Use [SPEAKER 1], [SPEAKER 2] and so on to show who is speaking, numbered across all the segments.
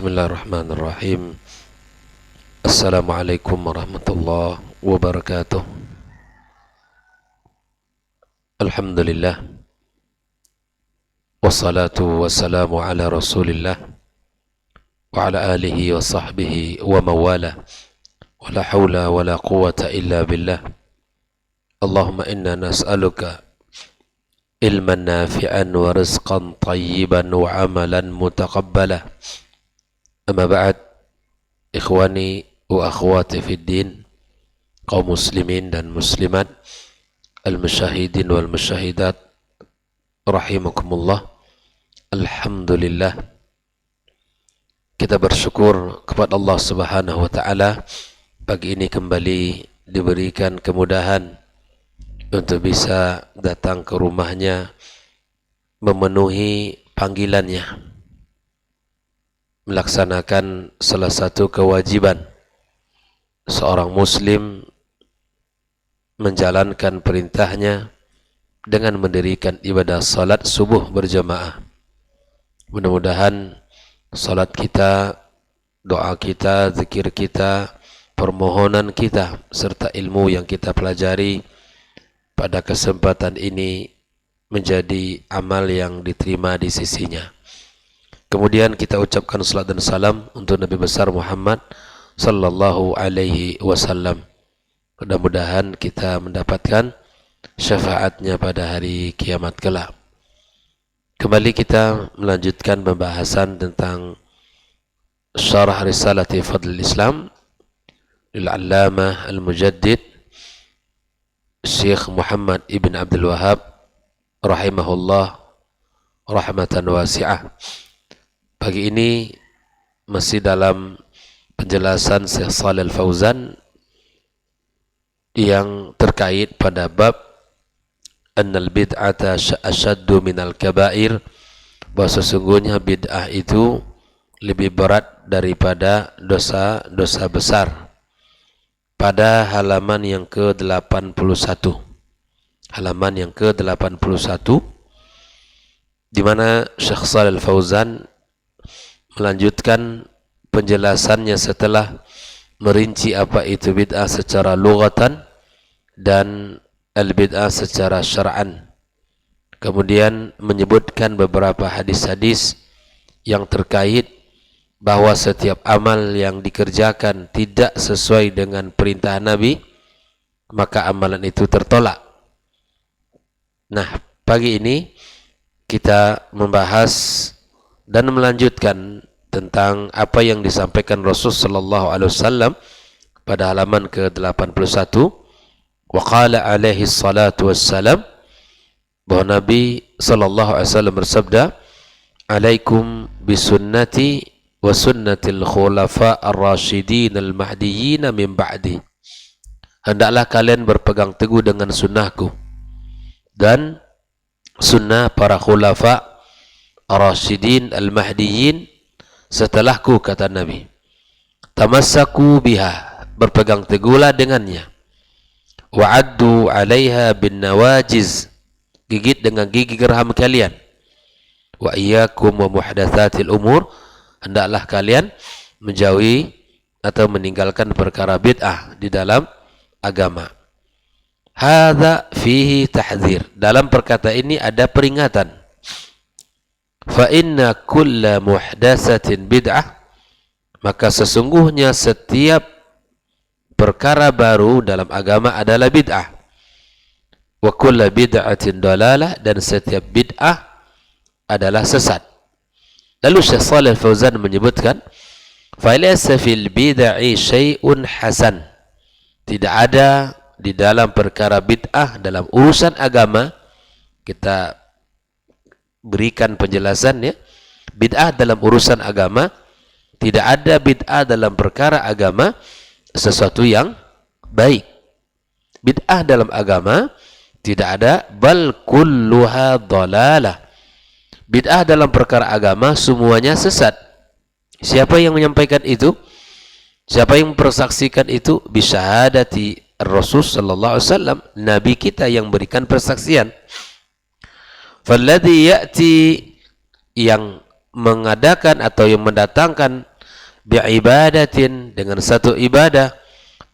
[SPEAKER 1] Bismillahirrahmanirrahim. Assalamualaikum warahmatullahi wabarakatuh. Alhamdulillah. Wassalatu wassalamu ala rasulillah wa ala alihi wa sahbihi wa mawala. Wa la hawla wa la quwata illa billah. Allahumma inna nas'aluka ilman nafi'an wa rizqan tayyiban wa amalan mutaqabbala. Amma ba'd, ikhwani wa akhwati fid din, kaum muslimin dan muslimat, al-musyahidin wal musyahidat, rahimakumullah. Alhamdulillah, kita bersyukur kepada Allah Subhanahu wa taala pagi ini kembali diberikan kemudahan untuk bisa datang ke rumahnya, memenuhi panggilannya, melaksanakan salah satu kewajiban seorang muslim, menjalankan perintahnya dengan mendirikan ibadah salat subuh berjamaah. Mudah-mudahan salat kita, doa kita, zikir kita, permohonan kita, serta ilmu yang kita pelajari pada kesempatan ini menjadi amal yang diterima di sisinya. Kemudian kita ucapkan salat dan salam untuk Nabi besar Muhammad sallallahu alaihi wasallam. Mudah-mudahan kita mendapatkan syafaatnya pada hari kiamat kelak. Kembali kita melanjutkan pembahasan tentang syarah risalati Fadlul Islam lil-Allamah al-Mujaddid Syekh Muhammad ibn Abdul Wahhab rahimahullah rahmatan wasi'ah. Pagi ini masih dalam penjelasan Syekh Shalih Al-Fauzan yang terkait pada bab annal bid'ata asyaddu minal kabair, bahwa sesungguhnya bid'ah itu lebih berat daripada dosa-dosa besar, pada halaman yang ke-81. Halaman yang ke-81 di mana Syekh Shalih Al-Fauzan melanjutkan penjelasannya setelah merinci apa itu bid'ah secara lughatan dan al-bid'ah secara syar'an. Kemudian menyebutkan beberapa hadis-hadis yang terkait bahwa setiap amal yang dikerjakan tidak sesuai dengan perintah Nabi, maka amalan itu tertolak. Nah, pagi ini kita membahas dan melanjutkan tentang apa yang disampaikan Rasul sallallahu alaihi wasallam pada halaman ke-81. Wa qala alaihi salatu wassalam, bahwa Nabi sallallahu alaihi wasallam bersabda, "Alaikum bisunnati wa sunnatil khulafa ar-rasyidin al-mahdiyyin min ba'di." Hendaklah kalian berpegang teguh dengan sunnahku dan sunnah para khulafa ar-rasyidin al-mahdiyyin setelahku, kata Nabi. Tamassaku biha, berpegang teguhlah dengannya. Wa'addu 'alaiha bin nawajiz, gigit dengan gigi geraham kalian. Wa iyyakum wa muhdatsatil umur, hendaklah kalian menjauhi atau meninggalkan perkara bid'ah di dalam agama. Hadza fihi tahdzir, dalam perkata ini ada peringatan. Fa inna kulla muhdatsatin bid'ah, maka sesungguhnya setiap perkara baru dalam agama adalah bid'ah. Wa kulla bid'atin dalalah, dan setiap bid'ah adalah sesat. Lalu Syekh Shalih Al-Fauzan menyebutkan, fa laysa fil bid'i syai'un hasan, tidak ada di dalam perkara bid'ah dalam urusan agama. Kita berikan penjelasannya, bid'ah dalam urusan agama, tidak ada bid'ah dalam perkara agama sesuatu yang baik. Bid'ah dalam agama tidak ada, bal kulluha dhalalah. Bid'ah dalam perkara agama semuanya sesat. Siapa yang menyampaikan itu? Siapa yang mempersaksikan itu? Bisyahadati Rasul sallallahu alaihi wasallam, Nabi kita yang berikan persaksian. Falladhi ya'ti, yang mengadakan atau yang mendatangkan bi'ibadatin, dengan satu ibadah,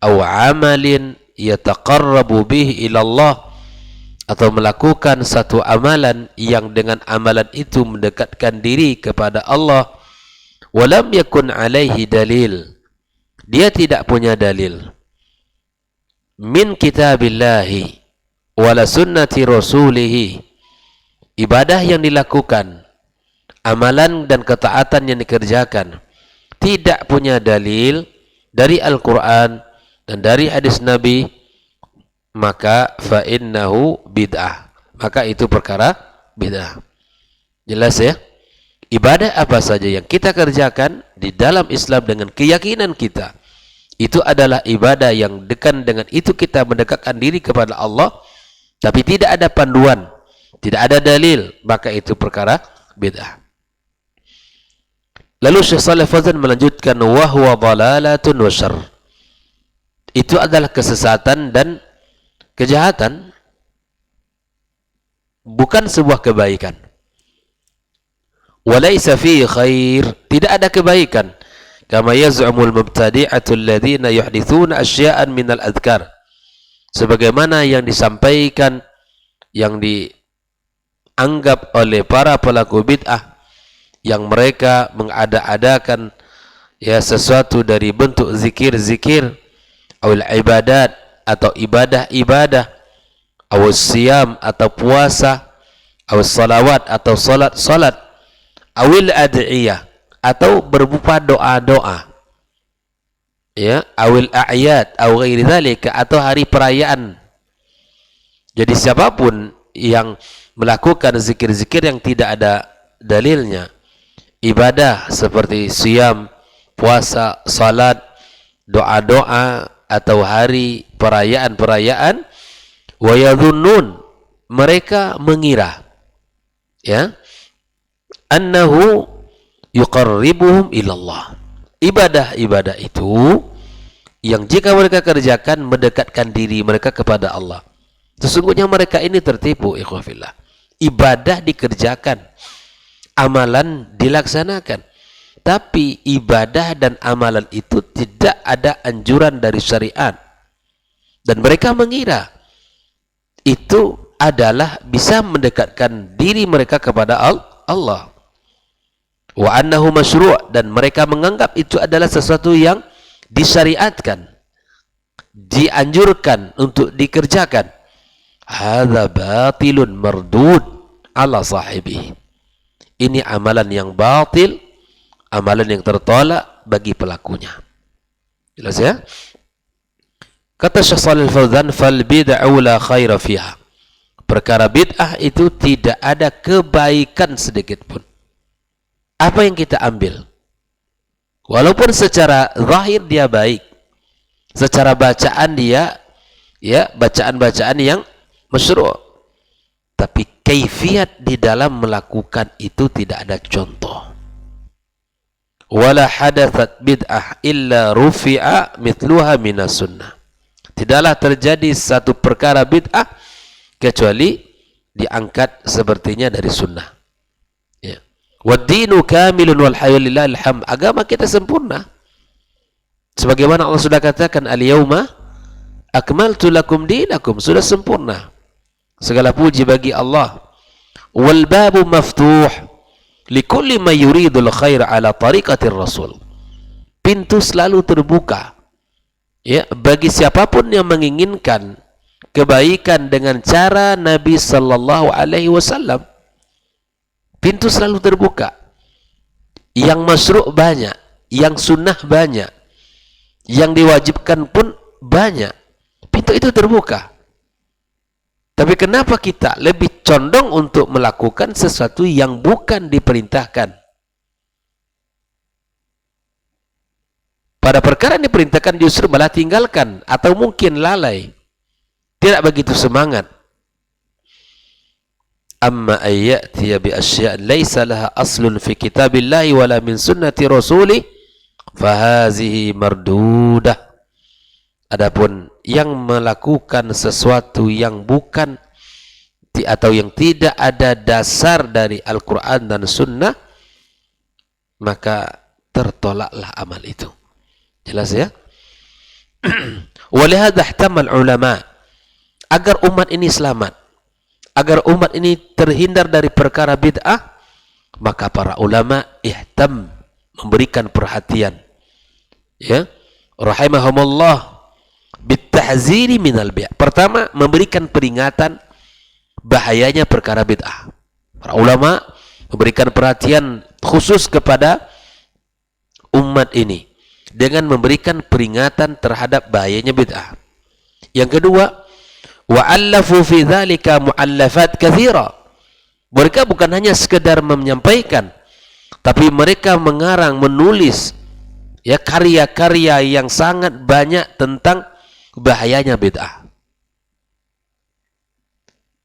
[SPEAKER 1] aw amalin yataqarrabu bihi ila Allah, atau melakukan satu amalan yang dengan amalan itu mendekatkan diri kepada Allah, walam yakun alaihi dalil, dia tidak punya dalil, min kitabillahi wala sunnati rasulihi, ibadah yang dilakukan, amalan dan ketaatan yang dikerjakan tidak punya dalil dari Al-Quran dan dari hadis Nabi, maka fa innahu bid'ah, maka itu perkara bid'ah. Jelas ya? Ibadah apa saja yang kita kerjakan di dalam Islam dengan keyakinan kita, itu adalah ibadah yang dengan itu kita mendekatkan diri kepada Allah, tapi tidak ada panduan, tidak ada dalil, maka itu perkara bid'ah. Lalu Syekh Shalih Fauzan melanjutkan, wa huwa dhalalatun wa syarr, itu adalah kesesatan dan kejahatan, bukan sebuah kebaikan. Walaysa fi khair, tidak ada kebaikan. Kama yaz'umul mubtadi'atu alladhina yuhdithuna asya'an minal adhkar, sebagaimana yang disampaikan, yang dianggap oleh para pelaku bid'ah, yang mereka mengada-adakan ya sesuatu dari bentuk zikir-zikir, awil ibadat, atau ibadah-ibadah, awil siyam, atau puasa, awil salawat, atau salat-salat, awil ad'iyah, atau berupa doa-doa, ya, awil a'yad, aw ghairi dzalika, atau hari perayaan. Jadi siapapun yang melakukan zikir-zikir yang tidak ada dalilnya, ibadah seperti siyam, puasa, salat, doa-doa, atau hari perayaan-perayaan, wa yadhunnun, mereka mengira, ya, annahu yuqarribuhum ilallah, ibadah-ibadah itu yang jika mereka kerjakan mendekatkan diri mereka kepada Allah. Sesungguhnya mereka ini tertipu, ikhwafillah. Ibadah dikerjakan, amalan dilaksanakan, tapi ibadah dan amalan itu tidak ada anjuran dari syariat, dan mereka mengira itu adalah bisa mendekatkan diri mereka kepada Allah. Wa annahu masyru', dan mereka menganggap itu adalah sesuatu yang disyariatkan, dianjurkan untuk dikerjakan. Hadza batilun mardud ala sahibihi, ini amalan yang batil, amalan yang tertolak bagi pelakunya. Jelas ya? Kata Syekh Shalih Fauzan, fal bid'u la khaira fiha, perkara bid'ah itu tidak ada kebaikan sedikit pun. Apa yang kita ambil, walaupun secara zahir dia baik, secara bacaan dia ya bacaan-bacaan yang masyru', tapi kaifiat di dalam melakukan itu tidak ada contoh. Wala hadathat bid'ah illa rufi'a mithluha minas sunnah, tidaklah terjadi satu perkara bid'ah kecuali diangkat sepertinya dari sunnah. Ya. Wad-dinu kamilun wal hayalillahil hamd, agama kita sempurna. Sebagaimana Allah sudah katakan, al-yauma akmaltu lakum dinakum, sudah sempurna. Segala puji bagi Allah. Wal babu maftuh likulli man yuridul khair ala tariqatir rasul, pintu selalu terbuka ya bagi siapapun yang menginginkan kebaikan dengan cara Nabi sallallahu alaihi wasallam. Pintu selalu terbuka. Yang masyru' banyak, yang sunnah banyak, yang diwajibkan pun banyak. Pintu itu terbuka. Tapi kenapa kita lebih condong untuk melakukan sesuatu yang bukan diperintahkan? Pada perkara yang diperintahkan justru malah tinggalkan atau mungkin lalai, tidak begitu semangat. Amma ayyatiya bi asya' laysa laha aslun fi kitabillahi wala min sunnati rasulih fahazihi mardudah. Adapun yang melakukan sesuatu yang bukan atau yang tidak ada dasar dari Al-Quran dan Sunnah, maka tertolaklah amal itu. Jelas ya? Walihada ihtamal ulama, agar umat ini selamat, agar umat ini terhindar dari perkara bid'ah, maka para ulama ihtam, memberikan perhatian, ya, rahimahumullah, bitahziri minal bid'ah. Pertama, memberikan peringatan bahayanya perkara bid'ah. Para ulama memberikan perhatian khusus kepada umat ini dengan memberikan peringatan terhadap bahayanya bid'ah. Yang kedua, wa'allafu fi dzalika mu'allafat katsira. Mereka bukan hanya sekedar menyampaikan, tapi mereka mengarang, menulis, ya, karya-karya yang sangat banyak tentang bahayanya bid'ah.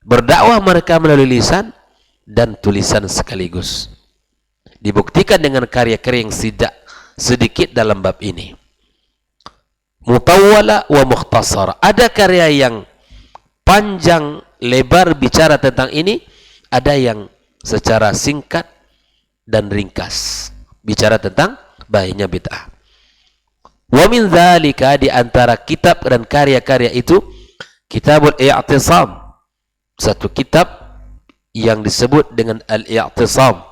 [SPEAKER 1] Berdakwah mereka melalui lisan dan tulisan sekaligus. Dibuktikan dengan karya-karya yang sedikit dalam bab ini. Mutawwala wa mukhtasara. Ada karya yang panjang lebar bicara tentang ini, ada yang secara singkat dan ringkas bicara tentang bahayanya bid'ah. Wa min dzalika, di antara kitab dan karya-karya itu, Kitabul I'tisam, satu kitab yang disebut dengan Al-I'tisam,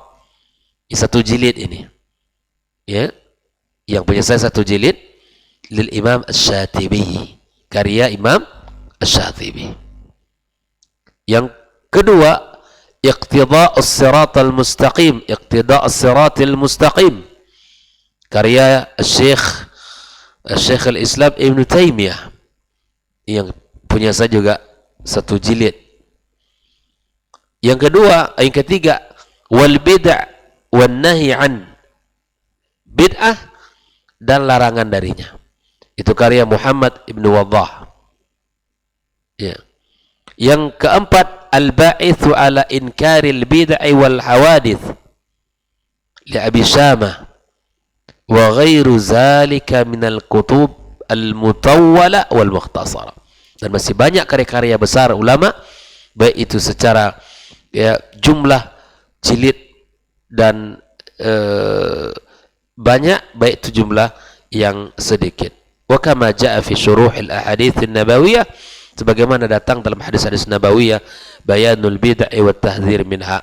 [SPEAKER 1] satu jilid ini, ya, yang punya saya satu jilid, lil Imam Asy-Syatibi, karya Imam Asy-Syatibi. Yang kedua, Iqtida'us Siratal Mustaqim, Iqtida'us Siratal Mustaqim, karya Syekh Al-Islam Ibn Taimiyah, yang punya saya juga satu jilid. Yang ketiga, wal bid'ah wan nahi an, bid'ah dan larangan darinya. Itu karya Muhammad Ibn Waddah. Ya. Yang keempat, al-ba'ithu ala inkaril bid'ah wal hawadith li Abi Syamah wa ghairu zalika minal kutub al-mutawwala wal mukhtasara. Dan masih banyak karya-karya besar ulama, baik itu secara, ya, jumlah jilid dan banyak, baik itu jumlah yang sedikit. Wa kama jaa fi syuruhil ahadits an-nabawiyah, sebagaimana datang dalam hadis-hadis nabawiyah, bayanul bid'ah wa tahdzir minha.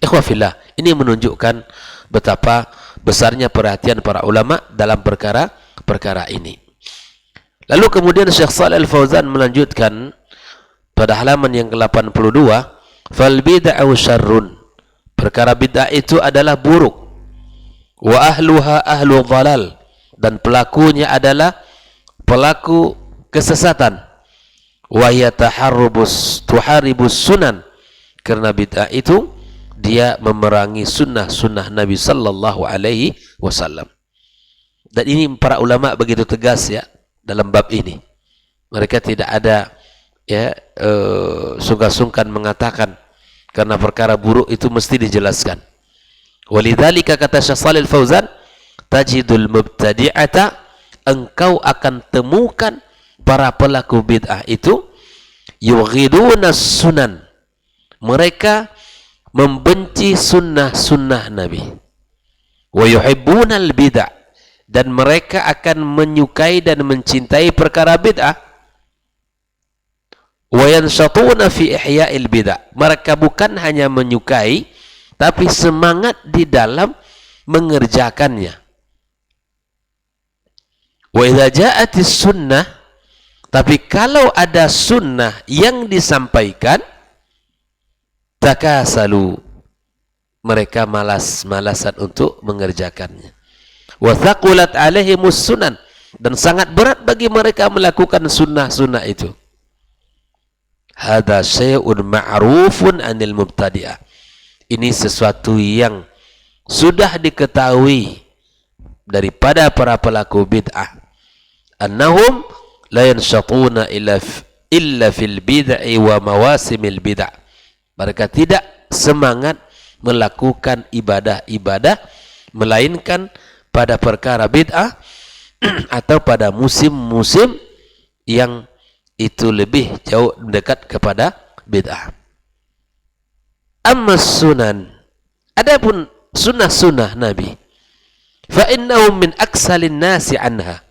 [SPEAKER 1] Ikhwah fillah, ini menunjukkan betapa besarnya perhatian para ulama dalam perkara ini. Lalu kemudian Syekh Shalih Al-Fauzan melanjutkan pada halaman yang ke-82, fal bid'u syarrun, perkara bid'ah itu adalah buruk, wa ahluha ahlu dhalal, dan pelakunya adalah pelaku kesesatan, wa hiya tuharibus sunan, karena bid'ah itu dia memerangi sunnah Nabi sallallahu alaihi wasallam. Dan ini para ulama begitu tegas, ya, dalam bab ini. Mereka tidak ada, ya, sungkan-sungkan mengatakan, karena perkara buruk itu mesti dijelaskan. Walidzalika, kata Syekh Shalih Al-Fauzan, tajidul mubtadi'ata, engkau akan temukan para pelaku bid'ah itu yughiduna sunan, mereka membenci sunnah Nabi, wa yuhibbuna al-bid'ah, dan mereka akan menyukai dan mencintai perkara bid'ah, wa yanshatuna fi ihya'il bid'ah, mereka bukan hanya menyukai tapi semangat di dalam mengerjakannya. Wa idza ja'atis sunnah, tapi kalau ada sunnah yang disampaikan, takasalu, mereka malas-malasan untuk mengerjakannya. Wa thaqulat alaihimus sunan, dan sangat berat bagi mereka melakukan sunnah itu. Hadza syai'un ma'rufun 'anil mubtadi'ah, ini sesuatu yang sudah diketahui daripada para pelaku bid'ah, annahum la yanshatuna illa fil bid'i wa mawasimil bid'ah, mereka tidak semangat melakukan ibadah-ibadah melainkan pada perkara bid'ah atau pada musim-musim yang itu lebih jauh dekat kepada bid'ah. Amma sunan, adapun sunnah Nabi, fa innahum min aksalin nasi anha,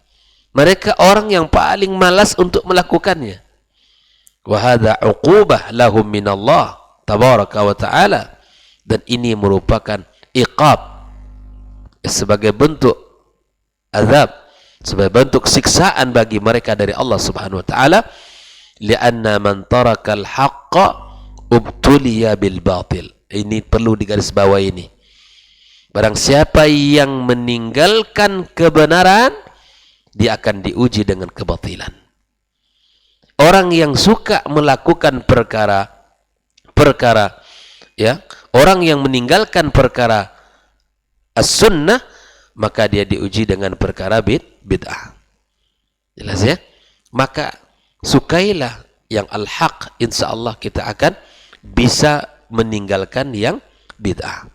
[SPEAKER 1] mereka orang yang paling malas untuk melakukannya. Wa hadza uqubah lahum min Allah tabaraka wa ta'ala, dan ini merupakan iqab, sebagai bentuk azab, sebagai bentuk siksaan bagi mereka dari Allah Subhanahu wa taala. Lianna man tarakal haqqa ubtuliya bil batil. Ini perlu digarisbawahi ini. Barang siapa yang meninggalkan kebenaran, dia akan diuji dengan kebatilan. Orang yang suka melakukan perkara ya, orang yang meninggalkan perkara as-sunnah, maka dia diuji dengan perkara bid'ah. Jelas ya? Maka sukailah yang al-haq, insyaallah kita akan bisa meninggalkan yang bid'ah.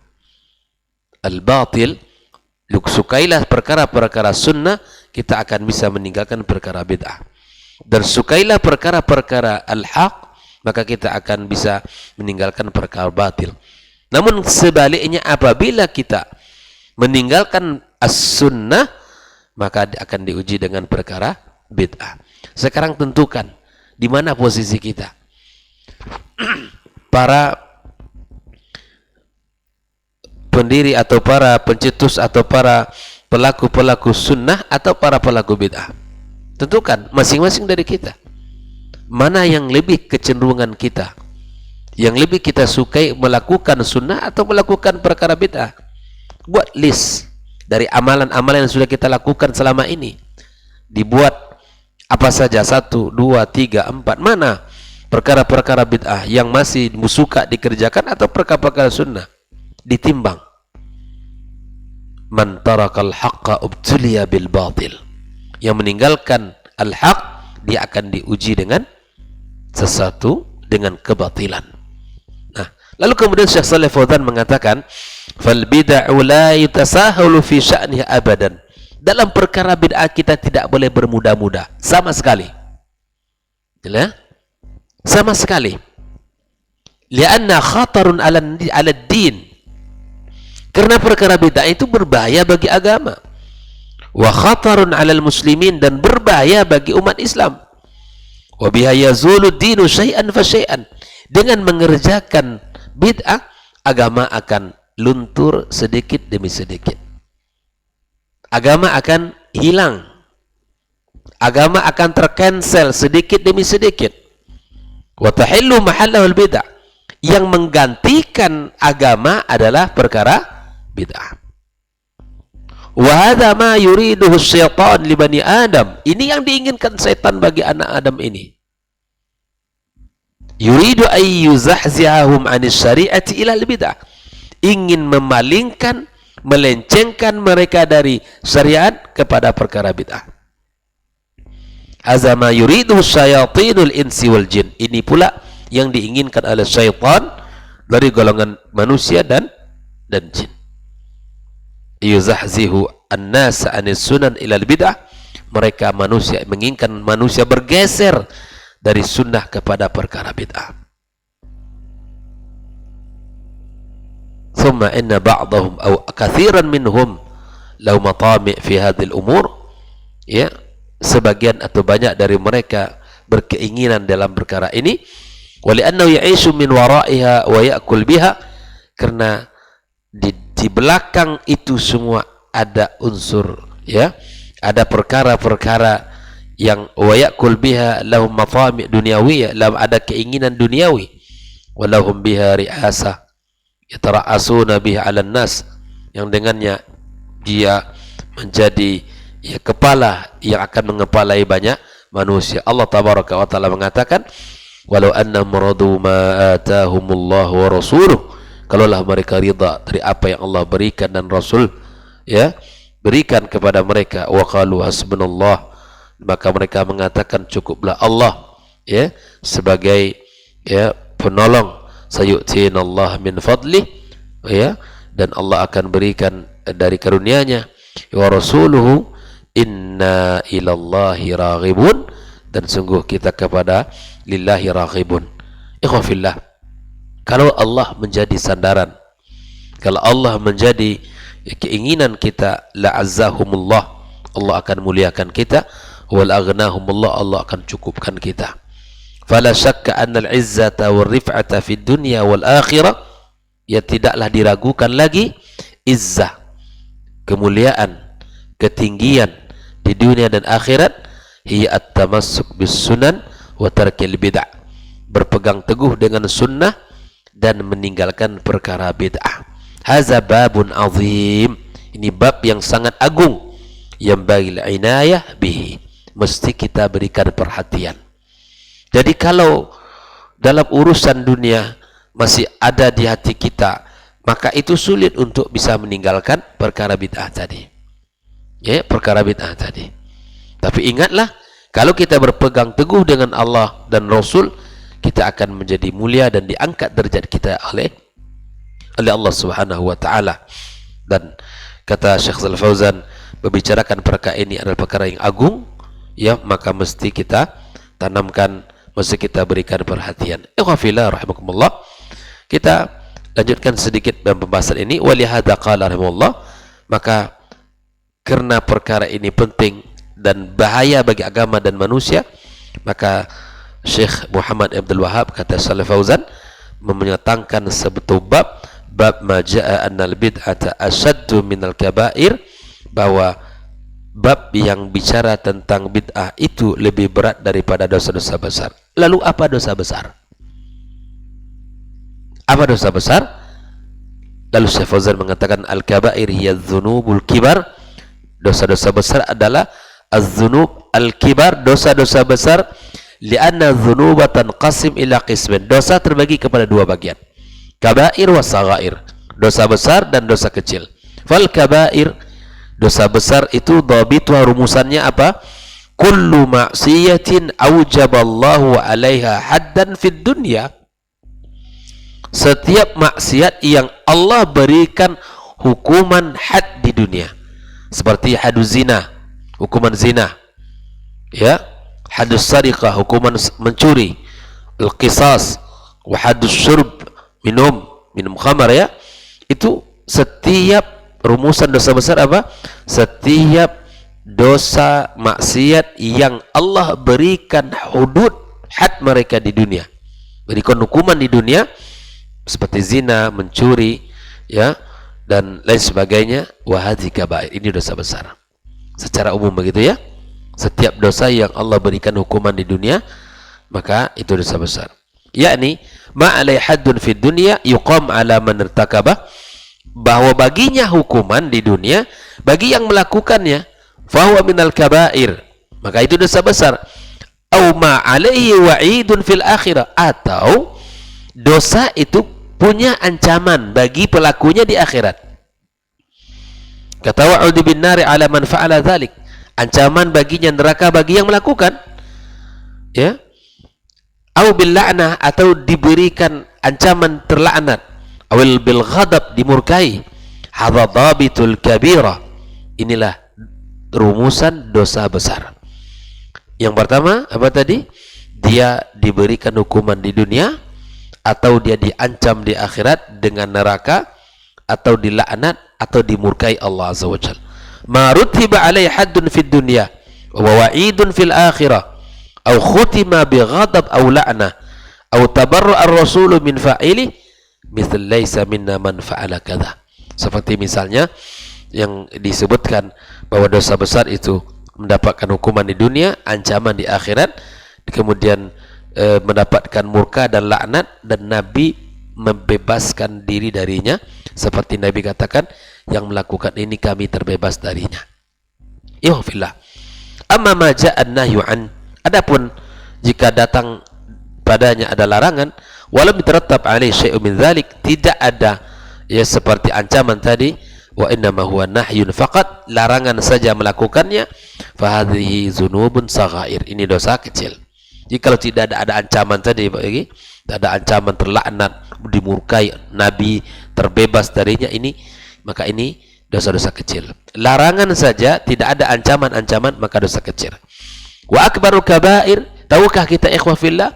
[SPEAKER 1] Al-batil, sukailah perkara-perkara sunnah, kita akan bisa meninggalkan perkara bid'ah. Dan sukailah perkara-perkara al-haq, maka kita akan bisa meninggalkan perkara batil. Namun sebaliknya, apabila kita meninggalkan as-sunnah, maka akan diuji dengan perkara bid'ah. Sekarang tentukan di mana posisi kita. Para pendiri atau para pencetus atau para pelaku-pelaku sunnah atau para pelaku bid'ah. Tentukan masing-masing dari kita. Mana yang lebih kecenderungan kita, yang lebih kita sukai melakukan sunnah atau melakukan perkara bid'ah. Buat list dari amalan-amalan yang sudah kita lakukan selama ini. Dibuat apa saja, 1, 2, 3, 4. Mana perkara-perkara bid'ah yang masih suka dikerjakan atau perkara-perkara sunnah. Ditimbang. Man tarakal haqqa ubtuliya bil batil. Yang meninggalkan al-haq, dia akan diuji dengan sesuatu, dengan kebatilan. Nah, lalu kemudian Syekh Shalih Fauzan mengatakan, fal bid'u la yatasahalu fi sya'niha abadan. Dalam perkara bid'ah kita tidak boleh bermudah-mudah sama sekali. Ya? Sama sekali. Lianna khatarun ala din. Karena perkara bid'ah itu berbahaya bagi agama. Wa khatarun 'alal muslimin, dan berbahaya bagi umat Islam. Wa biha yazulu dinu syai'an fa syai'an. Dengan mengerjakan bid'ah, agama akan luntur sedikit demi sedikit. Agama akan hilang. Agama akan tercancel sedikit demi sedikit. Wa tahillu mahallahu al-bid'ah. Yang menggantikan agama adalah perkara bid'ah. Wa hadza ma yuriduhu syaitan li bani Adam. Ini yang diinginkan setan bagi anak Adam ini. Yuridu ay yuzahzihahum 'anis syari'ati ila al-bid'ah. Ingin memalingkan, melencengkan mereka dari syariat kepada perkara bid'ah. Hadza ma yuriduhu syayatinul insi wal jin. Ini pula yang diinginkan oleh syaitan dari golongan manusia dan jin. Yuzahzihu an-nas anis sunan ilal bid'ah. Mereka manusia menginginkan manusia bergeser dari sunnah kepada perkara bid'ah. Thumma inna ba'dahum aw kathiran minhum law matami' fi hadhil umur. Ya, sebagian atau banyak dari mereka berkeinginan dalam perkara ini. Wa li'annahu ya'ishu min wara'iha wa ya'kul biha. Karena di belakang itu semua ada unsur, ya, ada perkara-perkara yang wayakul biha lahum matami' dunyawiyah, lahum ada keinginan duniawi, walahum biha ri'asah yatara'asuna biha 'alan nas, yang dengannya dia menjadi ya kepala yang akan mengepalai banyak manusia. Allah tabaraka wa taala mengatakan, walau annahum radu ma atahumullahu wa rasuluhu. Kalaulah mereka ridha dari apa yang Allah berikan dan Rasul ya berikan kepada mereka, wa qalu hasbunallah, maka mereka mengatakan cukuplah Allah ya sebagai ya penolong, sayu'tinallah min fadli, ya, dan Allah akan berikan dari karunia-Nya, wa rasuluhu inna ilallahi raghibun, dan sungguh kita kepada lillahi raghibun. Ikhwafillah, kalau Allah menjadi sandaran, kalau Allah menjadi keinginan kita, la'azzahumullah, Allah akan muliakan kita, wal aghnahumullah, Allah akan cukupkan kita. Fala syakka anna al-izzata wal rif'ata fid dunya wal akhirah, ya tidaklah diragukan lagi izzah, kemuliaan, ketinggian di dunia dan akhirat, hiya at-tamassuk bis sunan wa tarkil bid'ah, berpegang teguh dengan sunnah dan meninggalkan perkara bid'ah. Hadza babun azim, ini bab yang sangat agung, yang bagil inayah bihi, mesti kita berikan perhatian. Jadi kalau dalam urusan dunia masih ada di hati kita, maka itu sulit untuk bisa meninggalkan perkara bid'ah tadi. Ya, perkara bid'ah tadi. Tapi ingatlah, kalau kita berpegang teguh dengan Allah dan Rasul, kita akan menjadi mulia dan diangkat derajat kita oleh Allah Subhanahu wa taala. Dan kata Syekh Shalih Fauzan, membicarakan perkara ini adalah perkara yang agung, ya, maka mesti kita tanamkan, mesti kita berikan perhatian. Ikhwafillah rahimakumullah. Kita lanjutkan sedikit dalam pembahasan ini. Walihada qala rahimahullah, maka karena perkara ini penting dan bahaya bagi agama dan manusia, maka Syekh Muhammad Abdul Wahab, kata Shalih Fauzan, menyatakan sebetul bab maja'a annal bid'ata asyaddu minal kabair, bahwa bab yang bicara tentang bid'ah itu lebih berat daripada dosa-dosa besar. Lalu apa dosa besar? Apa dosa besar? Lalu Syekh Fauzan mengatakan al-kabair hiya dzunubul kibar, dosa-dosa besar adalah az-dzunub al-kibar, dosa-dosa besar. Lianna dzunuba tanqasim ila qismin, dosa terbagi kepada dua bagian, kabair wa saghair, dosa besar dan dosa kecil. Fal kabair, dosa besar itu dhabitwa, rumusannya apa? Kullu ma'siyatin aujaballahu 'alaiha haddan fid dunya, setiap maksiat yang Allah berikan hukuman had di dunia, seperti haduz zina, hukuman zina, ya, hadus sariqah, hukuman mencuri, al-qisas, wa hadus syurb, minum khamar, ya, itu setiap rumusan dosa besar apa? Setiap dosa maksiat yang Allah berikan hudud, had mereka di dunia, berikan hukuman di dunia, seperti zina, mencuri, ya, dan lain sebagainya. Wahadzi kabair, ini dosa besar secara umum begitu, ya. Setiap dosa yang Allah berikan hukuman di dunia, maka itu dosa besar. Yakni ma alai haddun fid dunya yuqam ala man irtakabah, bahwa baginya hukuman di dunia bagi yang melakukannya, fahuwa minal kabair, maka itu dosa besar. Au ma alaihi wa'idun fil akhirah, atau dosa itu punya ancaman bagi pelakunya di akhirat. Kata wa'udu bin nari ala man fa'ala dzalik, ancaman baginya neraka bagi yang melakukan, ya. Au bil la'nah, atau diberikan ancaman terlaknat. Awil bil ghadab, dimurkai. Hadza dhabitul kabira, inilah rumusan dosa besar. Yang pertama apa tadi? Dia diberikan hukuman di dunia, atau dia diancam di akhirat dengan neraka, atau dilaknat, atau dimurkai Allah Azza wa Jalla. Ma rutiba alaihi haddun fid dunya wa wa'idun fil akhirah, au khutima bi ghadab au la'nah, au tabarra ar-rasul min fa'ili, mithl laisa minna man fa'ala kadza. Seperti misalnya yang disebutkan bahwa dosa besar itu mendapatkan hukuman di dunia, ancaman di akhirat, kemudian mendapatkan murka dan laknat, dan Nabi membebaskan diri darinya, seperti Nabi katakan, yang melakukan ini kami terbebas darinya. Ihfillah. Amma ma ja'an nahyu an, adapun jika datang padanya ada larangan, walam yatarattab alaihi syai'un min dzalik, tidak ada ya seperti ancaman tadi, wa innama huwa nahyun faqat, larangan saja melakukannya, fa hadhihi dzunubun saghair, ini dosa kecil. Jadi kalau tidak ada ancaman tadi, bagi tidak ada ancaman terlaknat, dimurkai, Nabi terbebas darinya, ini maka ini dosa-dosa kecil. Larangan saja, tidak ada ancaman-ancaman, maka dosa kecil. Wa akbaru kabair, tahukah kita ikhwah fillah,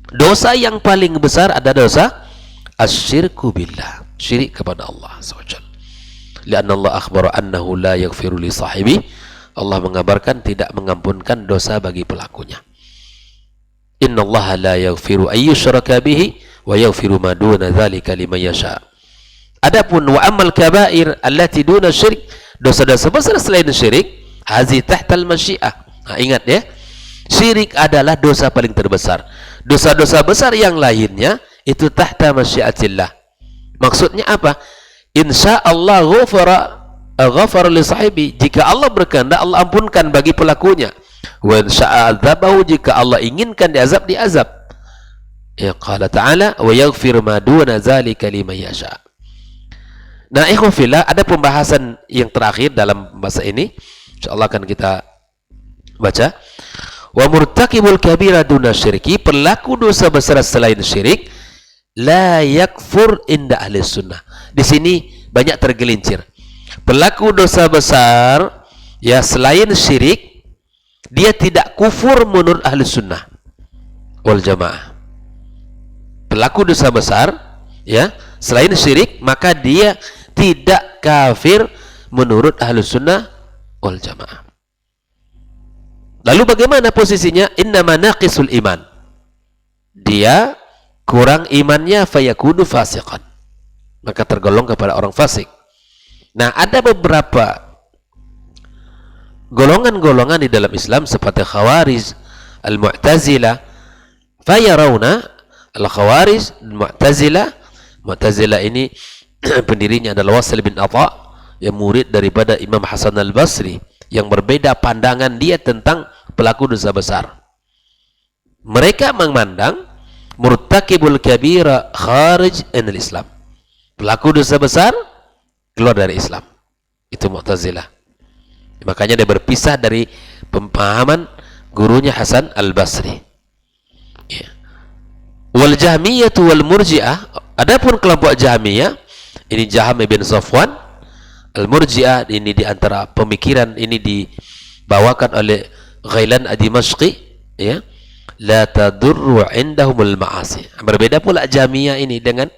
[SPEAKER 1] dosa yang paling besar ada dosa asyirku billah, syirik kepada Allah SWT. Lianna Allah akhbara annahu la yaghfiru li sahibi. Allah mengabarkan tidak mengampunkan dosa bagi pelakunya. Inna Allah la yaghfiru ayyushraka bihi wa yaghfiru ma duna dzalika liman yasha. Adapun wa amal kabair allati duna syirik, dosa-dosa besar selain syirik, hazi tahtal masyiah. Nah, ingat ya, syirik adalah dosa paling terbesar. Dosa-dosa besar yang lainnya itu tahta masyiatillah. Maksudnya apa? Insya Allah ghafara li sahibi. Jika Allah berkehendak, Allah ampunkan bagi pelakunya. Wa insya'a adzabahu, jika Allah inginkan diazab, diazab. Ya qala ta'ala wa yaghfir ma duna dzalika liman yasha. Nah, ikhwan fillah, ada pembahasan yang terakhir dalam bahasa ini. Insyaallah akan kita baca. Wa murtakibul kabira duna syirki, pelaku dosa besar selain syirik, la yakfur inda ahli sunnah. Di sini banyak tergelincir. Pelaku dosa besar ya selain syirik, dia tidak kufur menurut ahli sunnah wal jamaah. Pelaku dosa besar ya selain syirik, maka dia tidak kafir menurut ahli sunnah wal jamaah. Lalu bagaimana posisinya? Innama naqisul iman, dia kurang imannya, fayakunu fasiqan, maka tergolong kepada orang fasik. Nah, ada beberapa golongan-golongan di dalam Islam seperti Khawarij, Al-Mu'tazilah, fayarawna Al-Khawarij, Al-Mu'tazilah. Mu'tazilah ini pendirinya adalah Wasil bin Atha, yang murid daripada Imam Hasan Al-Basri, yang berbeda pandangan dia tentang pelaku dosa besar. Mereka memandang murtakibul kabira kharij anil Islam, pelaku dosa besar keluar dari Islam. Itu Mu'tazilah. Makanya dia berpisah dari pemahaman gurunya Hasan Al-Basri. Ya. Wal Jahmiyah wal Murji'ah, adapun kelompok Jahmiyah, ini Jahm bin Safwan. Al-Murji'ah ini di antara pemikiran ini dibawakan oleh Ghailan Ad-Dimashqi, ya. La tadurru indahumul ma'asi. Berbeda pula Jahmiyah ini dengan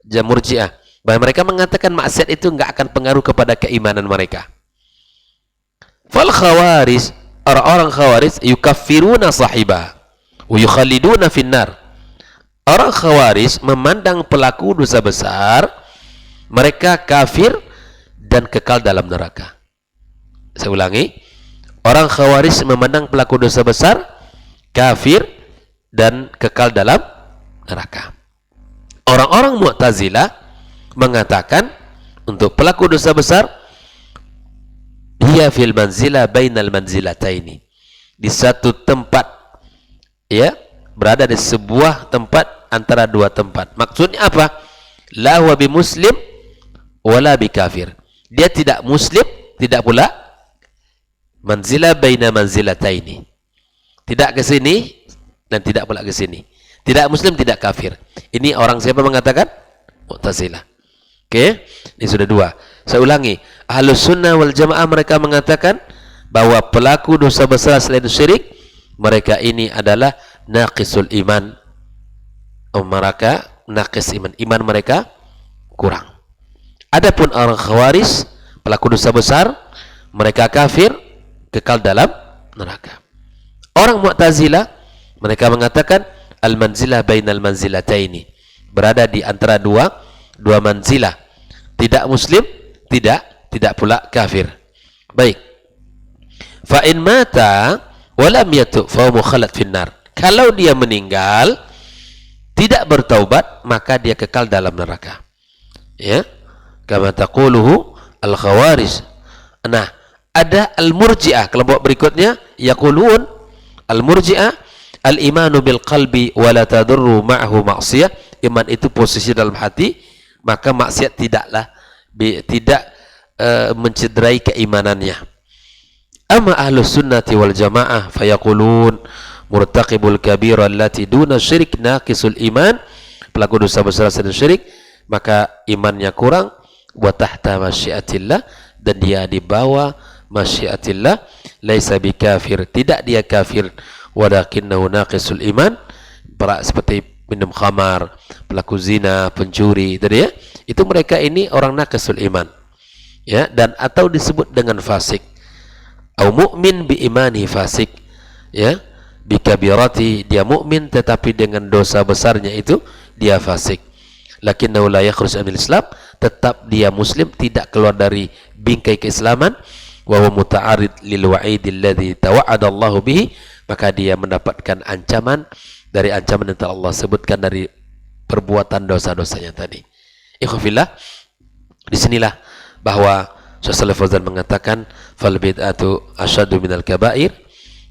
[SPEAKER 1] Murji'ah, bahwa mereka mengatakan maksiat itu enggak akan pengaruh kepada keimanan mereka. Fal khawarij, orang-orang khawarij yukaffiruna sahibah wa yukhaliduna finnar. Orang khawarij memandang pelaku dosa besar, mereka kafir dan kekal dalam neraka. Saya ulangi, orang khawarij memandang pelaku dosa besar, kafir dan kekal dalam neraka. Orang-orang Mu'tazilah mengatakan untuk pelaku dosa besar, hiya fil manzilah bainal manzilataini, di satu tempat, ya, berada di sebuah tempat antara dua tempat. Maksudnya apa? La huwa bi muslim wala bi kafir, dia tidak muslim, tidak pula manzilah baina manzilataini, tidak ke sini dan tidak pula ke sini, tidak muslim, tidak kafir. Ini orang siapa mengatakan? Mu'tazilah. Oke, ini sudah dua. Saya ulangi, Ahlus Sunnah wal Jamaah mereka mengatakan bahwa pelaku dosa besar selain syirik, mereka ini adalah naqisul iman. Mereka naqis iman, iman mereka kurang. Adapun orang Khawarij, pelaku dosa besar, mereka kafir, kekal dalam neraka. Orang Mu'tazilah mereka mengatakan al-manzilah bainal manzilataini, berada di antara dua manzilah, tidak muslim, tidak pula kafir. Baik. Fa in mata wa lam yatub fa huwa mukhalad finnar. Kalau dia meninggal tidak bertaubat, maka dia kekal dalam neraka. Ya. Kama taquluhu al-khawarij. Nah, ada al-murji'ah, kelompok berikutnya, yaqulun al-murji'ah al-imanu bil qalbi wa la tadurru ma'ahu ma'siyah. Iman itu posisi dalam hati, maka maksiat tidak mencederai keimanannya. Amma ahlus sunnati wal jamaah fayaqulun murtaqibul kabira allati duna syirik naqisul iman, pelaku dosa besar dan syirik, maka imannya kurang, wa tahta masyiatillah, dan dia di bawah masyiatillah, laisa bikafir, tidak dia kafir, walakinnahu naqisul iman, seperti minum khamar, pelaku zina, pencuri tadi ya, itu mereka ini orang naqisul iman. ya, dan atau disebut dengan fasik. Au mu'min bi imani fasik, ya, bi kabirati, dia mukmin tetapi dengan dosa besarnya itu dia fasik. Lakinnahu la yakhruj anil Islam, tetap dia muslim, tidak keluar dari bingkai keislaman. Wa huwa muta'arid lil wa'id alladhi tawa'ada Allah bihi, maka dia mendapatkan ancaman dari ancaman yang telah Allah sebutkan dari perbuatan dosa-dosanya tadi. Ikhwafillah, disinilah bahwa Syaikhul Fauzan mengatakan fal bid'atu asyaddu minal kaba'ir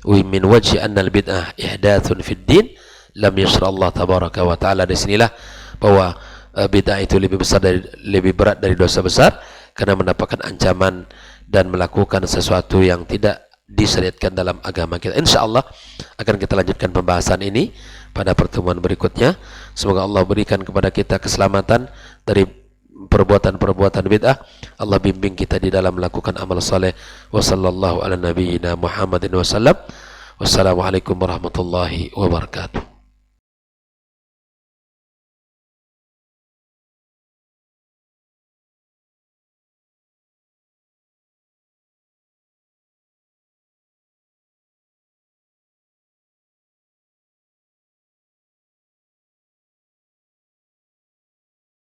[SPEAKER 1] wa min wajhi anna al bid'ah ihdathun fid din lam yashra Allah tabaraka wa taala. Disinilah bahwa bid'ah itu lebih berat dari dosa besar karena mendapatkan ancaman dan melakukan sesuatu yang tidak disyariatkan dalam agama kita. Insyaallah akan kita lanjutkan pembahasan ini pada pertemuan berikutnya. Semoga Allah berikan kepada kita keselamatan dari perbuatan-perbuatan bid'ah. Allah bimbing kita di dalam melakukan amal saleh. Wa sallallahu ala nabiyyina Muhammadin wa sallam. Wassalamualaikum warahmatullahi wabarakatuh.